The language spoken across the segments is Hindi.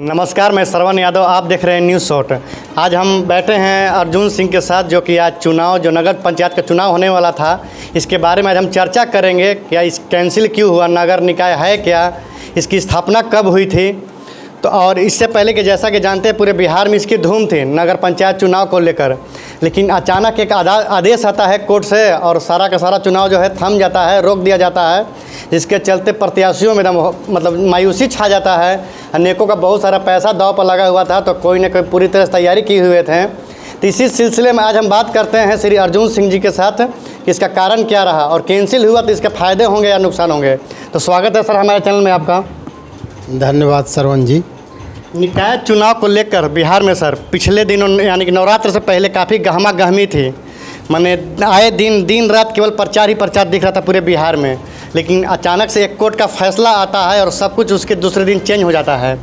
नमस्कार, मैं श्रवण यादव, आप देख रहे हैं न्यूज़ शॉट। आज हम बैठे हैं अर्जुन सिंह के साथ, जो कि आज चुनाव जो नगर पंचायत का चुनाव होने वाला था, इसके बारे में आज हम चर्चा करेंगे। क्या इस कैंसिल क्यों हुआ, नगर निकाय है क्या, इसकी स्थापना कब हुई थी, तो और इससे पहले कि जैसा कि जानते हैं पूरे बिहार में इसकी धूम थी नगर पंचायत चुनाव को लेकर। लेकिन अचानक एक आदेश आता है कोर्ट से और सारा का सारा चुनाव जो है थम जाता है, रोक दिया जाता है, जिसके चलते प्रत्याशियों में मतलब मायूसी छा जाता है। अनेकों का बहुत सारा पैसा दांव पर लगा हुआ था, तो कोई न कोई पूरी तरह से तैयारी किए हुए थे। तो इसी सिलसिले में आज हम बात करते हैं श्री अर्जुन सिंह जी के साथ कि इसका कारण क्या रहा और कैंसिल हुआ तो इसके फ़ायदे होंगे या नुकसान होंगे। तो स्वागत है सर हमारे चैनल में आपका। धन्यवाद श्रवण जी। निकाय चुनाव को लेकर बिहार में सर पिछले दिनों यानी कि नवरात्र से पहले काफ़ी गहमा गहमी थी। मैंने आए दिन रात केवल प्रचार ही प्रचार दिख रहा था पूरे बिहार में। लेकिन अचानक से एक कोर्ट का फैसला आता है और सब कुछ उसके दूसरे दिन चेंज हो जाता है।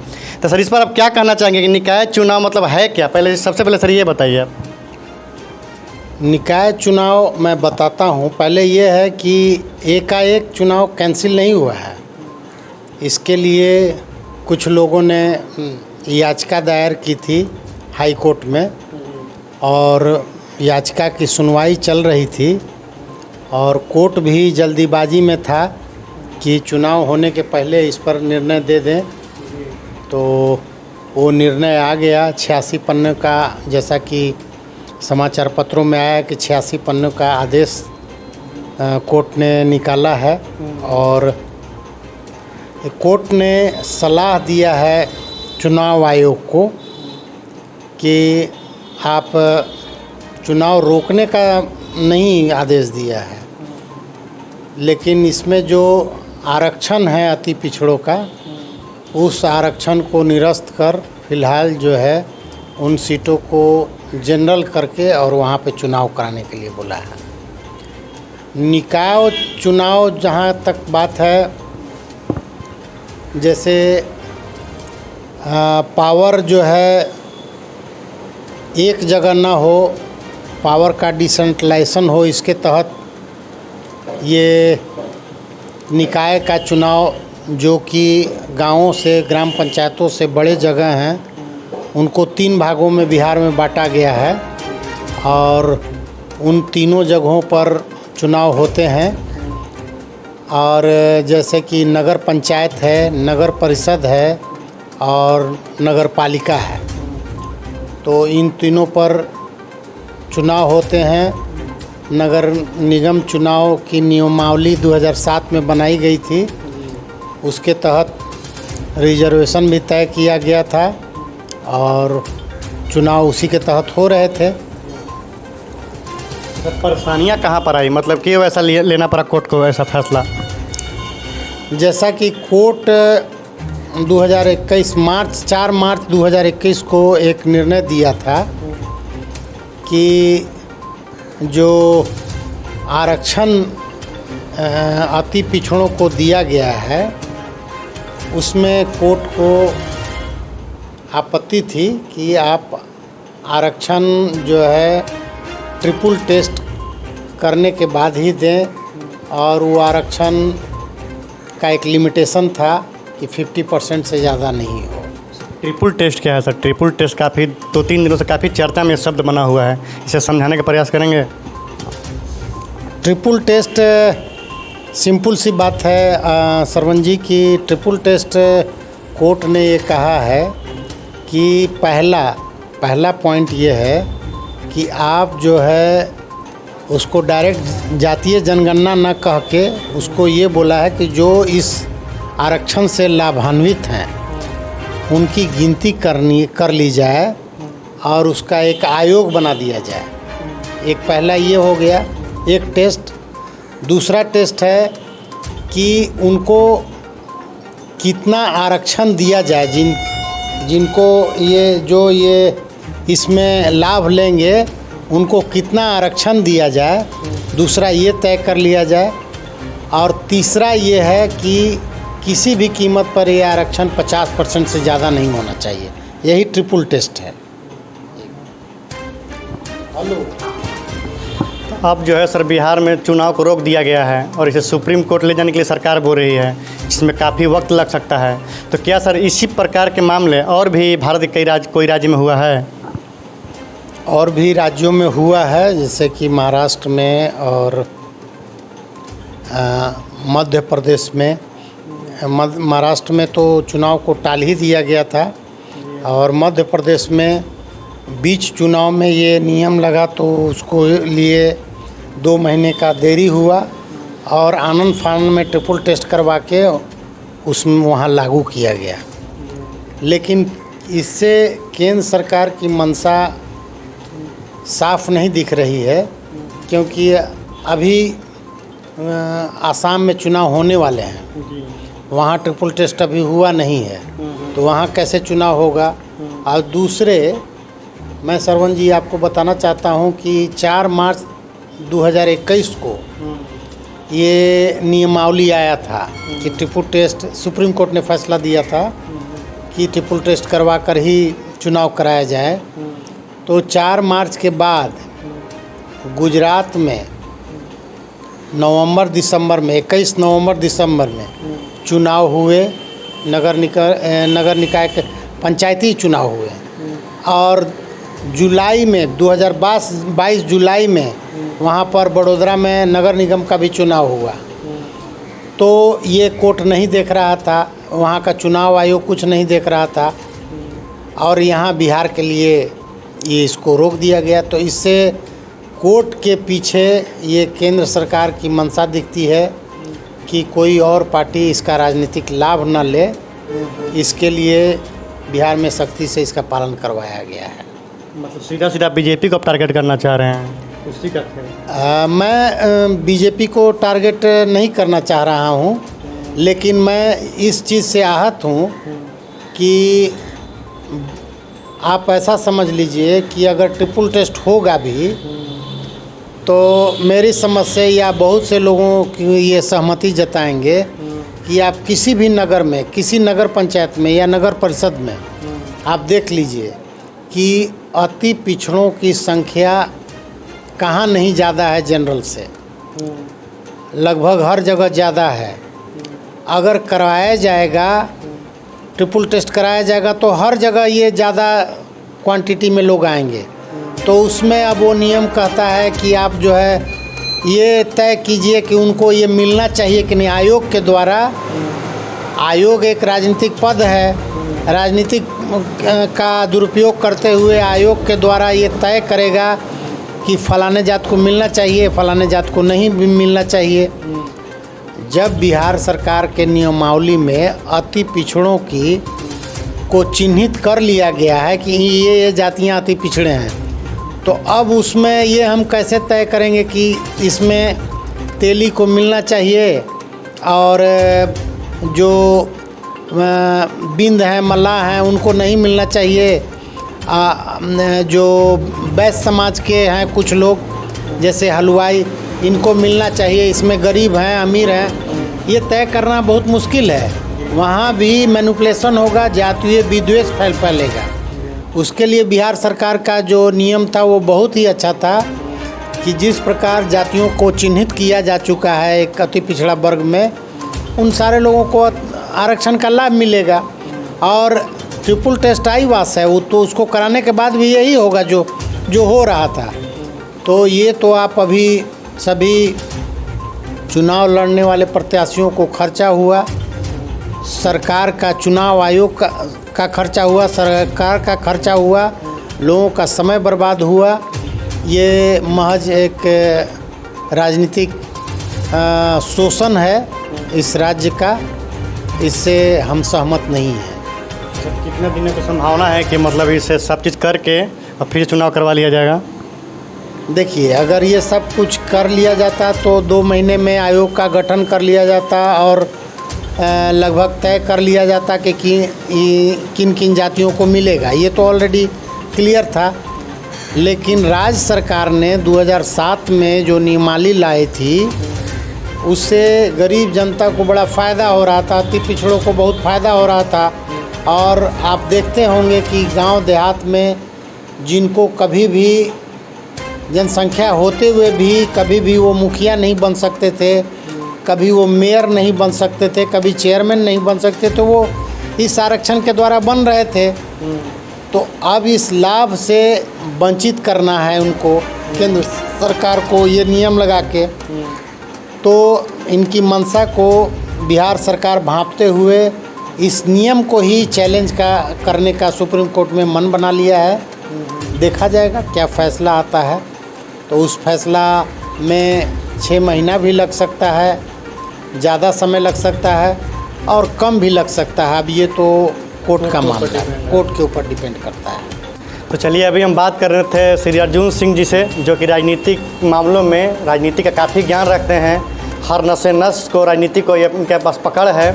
तो सर इस पर आप क्या कहना चाहेंगे कि निकाय चुनाव मतलब है क्या? पहले सबसे पहले सर ये बताइए आप। निकाय चुनाव मैं बताता हूँ। पहले ये है कि एकाएक चुनाव कैंसिल नहीं हुआ है। इसके लिए कुछ लोगों ने याचिका दायर की थी हाई कोर्ट में और याचिका की सुनवाई चल रही थी और कोर्ट भी जल्दीबाजी में था कि चुनाव होने के पहले इस पर निर्णय दे दें। तो वो निर्णय आ गया 86 पन्ने का, जैसा कि समाचार पत्रों में आया कि 86 पन्नों का आदेश कोर्ट ने निकाला है। और कोर्ट ने सलाह दिया है चुनाव आयोग को कि आप चुनाव रोकने का नहीं आदेश दिया है, लेकिन इसमें जो आरक्षण है अति पिछड़ों का, उस आरक्षण को निरस्त कर फिलहाल जो है उन सीटों को जनरल करके और वहाँ पे चुनाव कराने के लिए बोला है। निकाय चुनाव जहाँ तक बात है, जैसे पावर जो है एक जगह ना हो, पावर का डिसेंट्रलाइजेशन हो, इसके तहत ये निकाय का चुनाव जो कि गांवों से ग्राम पंचायतों से बड़े जगह हैं उनको 3 भागों में बिहार में बांटा गया है और उन तीनों जगहों पर चुनाव होते हैं। और जैसे कि नगर पंचायत है, नगर परिषद है और नगर पालिका है, तो इन तीनों पर चुनाव होते हैं। नगर निगम चुनाव की नियमावली 2007 में बनाई गई थी, उसके तहत रिजर्वेशन भी तय किया गया था और चुनाव उसी के तहत हो रहे थे। परेशानियाँ कहाँ पर आई, मतलब क्यों ऐसा लेना पड़ा कोर्ट को ऐसा फैसला? जैसा कि कोर्ट 4 मार्च 2021 को एक निर्णय दिया था कि जो आरक्षण अति पिछड़ों को दिया गया है उसमें कोर्ट को आपत्ति थी कि आप आरक्षण जो है ट्रिपल टेस्ट करने के बाद ही दें, और वो आरक्षण का एक लिमिटेशन था कि 50% से ज़्यादा नहीं हो। ट्रिपल टेस्ट क्या है सर? ट्रिपल टेस्ट काफ़ी 2-3 दिनों से काफ़ी चर्चा में शब्द बना हुआ है, इसे समझाने का प्रयास करेंगे। ट्रिपल टेस्ट सिंपल सी बात है श्रवण जी की ट्रिपल टेस्ट कोर्ट ने ये कहा है कि पहला पॉइंट ये है कि आप जो है उसको डायरेक्ट जातीय जनगणना न कह के उसको ये बोला है कि जो इस आरक्षण से लाभान्वित हैं उनकी गिनती कर ली जाए और उसका एक आयोग बना दिया जाए। एक पहला ये हो गया एक टेस्ट। दूसरा टेस्ट है कि उनको कितना आरक्षण दिया जाए, जिनको ये इसमें लाभ लेंगे उनको कितना आरक्षण दिया जाए, दूसरा ये तय कर लिया जाए। और तीसरा ये है कि किसी भी कीमत पर ये आरक्षण 50% से ज़्यादा नहीं होना चाहिए। यही ट्रिपल टेस्ट है। अब जो है सर बिहार में चुनाव को रोक दिया गया है और इसे सुप्रीम कोर्ट ले जाने के लिए सरकार बोल रही है। जिसमें काफ़ी वक्त लग सकता है। तो क्या सर इसी प्रकार के मामले और भी भारत के कोई राज्य में हुआ है? और भी राज्यों में हुआ है, जैसे कि महाराष्ट्र में और मध्य प्रदेश में। महाराष्ट्र में तो चुनाव को टाल ही दिया गया था और मध्य प्रदेश में बीच चुनाव में ये नियम लगा तो उसको लिए 2 महीने का देरी हुआ और आनंद फानंद में ट्रिपल टेस्ट करवा के उसमें वहाँ लागू किया गया। लेकिन इससे केंद्र सरकार की मंशा साफ नहीं दिख रही है, क्योंकि अभी आसाम में चुनाव होने वाले हैं, वहाँ ट्रिपल टेस्ट अभी हुआ नहीं है, तो वहाँ कैसे चुनाव होगा। और दूसरे मैं सरवन जी आपको बताना चाहता हूँ कि 4 मार्च 2021 को ये नियमावली आया था कि ट्रिपल टेस्ट, सुप्रीम कोर्ट ने फैसला दिया था कि ट्रिपल टेस्ट करवा कर ही चुनाव कराया जाए। तो 4 मार्च के बाद गुजरात में नवंबर दिसंबर में 21 नवंबर दिसंबर में चुनाव हुए, नगर निकाय के पंचायती चुनाव हुए और जुलाई में 2022 जुलाई में वहाँ पर बड़ोदरा में नगर निगम का भी चुनाव हुआ। तो ये कोर्ट नहीं देख रहा था, वहाँ का चुनाव आयोग कुछ नहीं देख रहा था और यहाँ बिहार के लिए ये इसको रोक दिया गया। तो इससे कोर्ट के पीछे ये केंद्र सरकार की मंशा दिखती है कि कोई और पार्टी इसका राजनीतिक लाभ न ले, इसके लिए बिहार में सख्ती से इसका पालन करवाया गया है। मतलब सीधा सीधा बीजेपी को आप टारगेट करना चाह रहे हैं, उसी का मैं बीजेपी को टारगेट नहीं करना चाह रहा हूँ, लेकिन मैं इस चीज़ से आहत हूँ कि आप ऐसा समझ लीजिए कि अगर ट्रिपल टेस्ट होगा भी तो मेरी समझ से या बहुत से लोगों की ये सहमति जताएंगे कि आप किसी भी नगर में, किसी नगर पंचायत में या नगर परिषद में आप देख लीजिए कि अति पिछड़ों की संख्या कहाँ नहीं ज़्यादा है जनरल से, लगभग हर जगह ज़्यादा है। अगर करवाया जाएगा, ट्रिपल टेस्ट कराया जाएगा तो हर जगह ये ज़्यादा क्वांटिटी में लोग आएंगे। तो उसमें अब वो नियम कहता है कि आप जो है ये तय कीजिए कि उनको ये मिलना चाहिए कि नहीं। आयोग के द्वारा, आयोग एक राजनीतिक पद है, राजनीतिक का दुरुपयोग करते हुए आयोग के द्वारा ये तय करेगा कि फलाने जात को मिलना चाहिए, फलाने जात को नहीं भी मिलना चाहिए। जब बिहार सरकार के नियमावली में अति पिछड़ों की को चिन्हित कर लिया गया है कि ये जातियां अति पिछड़े हैं, तो अब उसमें ये हम कैसे तय करेंगे कि इसमें तेली को मिलना चाहिए और जो बिंद हैं, मल्लाह हैं, उनको नहीं मिलना चाहिए। जो वैश्य समाज के हैं कुछ लोग जैसे हलवाई, इनको मिलना चाहिए, इसमें गरीब हैं, अमीर हैं, ये तय करना बहुत मुश्किल है। वहाँ भी मैनिपुलेशन होगा, जातीय विद्वेष फैलेगा। उसके लिए बिहार सरकार का जो नियम था वो बहुत ही अच्छा था कि जिस प्रकार जातियों को चिन्हित किया जा चुका है एक अति पिछड़ा वर्ग में, उन सारे लोगों को आरक्षण का लाभ मिलेगा। और ट्रिपल टेस्ट आई वास है वो, तो उसको कराने के बाद भी यही होगा जो हो रहा था। तो ये तो आप अभी सभी चुनाव लड़ने वाले प्रत्याशियों को खर्चा हुआ, सरकार का, चुनाव आयोग का खर्चा हुआ, सरकार का खर्चा हुआ, लोगों का समय बर्बाद हुआ। ये महज एक राजनीतिक शोषण है इस राज्य का, इससे हम सहमत नहीं हैं। कितने दिनों की संभावना है कि मतलब इसे सब चीज़ करके और फिर चुनाव करवा लिया जाएगा? देखिए, अगर ये सब कुछ कर लिया जाता तो 2 महीने में आयोग का गठन कर लिया जाता और लगभग तय कर लिया जाता कि किन किन जातियों को मिलेगा। ये तो ऑलरेडी क्लियर था। लेकिन राज्य सरकार ने 2007 में जो नियमावली लाई थी, उससे गरीब जनता को बड़ा फ़ायदा हो रहा था, अति पिछड़ों को बहुत फ़ायदा हो रहा था। और आप देखते होंगे कि गांव देहात में जिनको कभी भी जनसंख्या होते हुए भी कभी भी वो मुखिया नहीं बन सकते थे, कभी वो मेयर नहीं बन सकते थे, कभी चेयरमैन नहीं बन सकते, तो वो इस आरक्षण के द्वारा बन रहे थे। तो अब इस लाभ से वंचित करना है उनको, केंद्र सरकार को ये नियम लगा के। तो इनकी मंशा को बिहार सरकार भांपते हुए इस नियम को ही चैलेंज करने का सुप्रीम कोर्ट में मन बना लिया है। देखा जाएगा क्या फ़ैसला आता है। तो उस फैसला में 6 महीना भी लग सकता है, ज़्यादा समय लग सकता है और कम भी लग सकता है। अब ये तो कोर्ट का मामला है, कोर्ट के ऊपर डिपेंड करता है। तो चलिए, अभी हम बात कर रहे थे श्री अर्जुन सिंह जी से, जो कि राजनीतिक मामलों में राजनीति का काफ़ी ज्ञान रखते हैं। हर नशे नस को, राजनीति को ये इनके पास पकड़ है।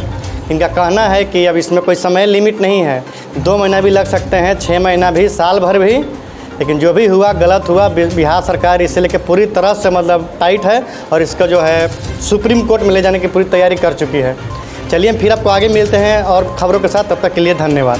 इनका कहना है कि अब इसमें कोई समय लिमिट नहीं है, 2 महीना भी लग सकते हैं, 6 महीना भी, साल भर भी। लेकिन जो भी हुआ गलत हुआ। बिहार सरकार इसे लेकर पूरी तरह से मतलब टाइट है और इसका जो है सुप्रीम कोर्ट में ले जाने की पूरी तैयारी कर चुकी है। चलिए, हम फिर आपको आगे मिलते हैं और ख़बरों के साथ। तब तक के लिए धन्यवाद।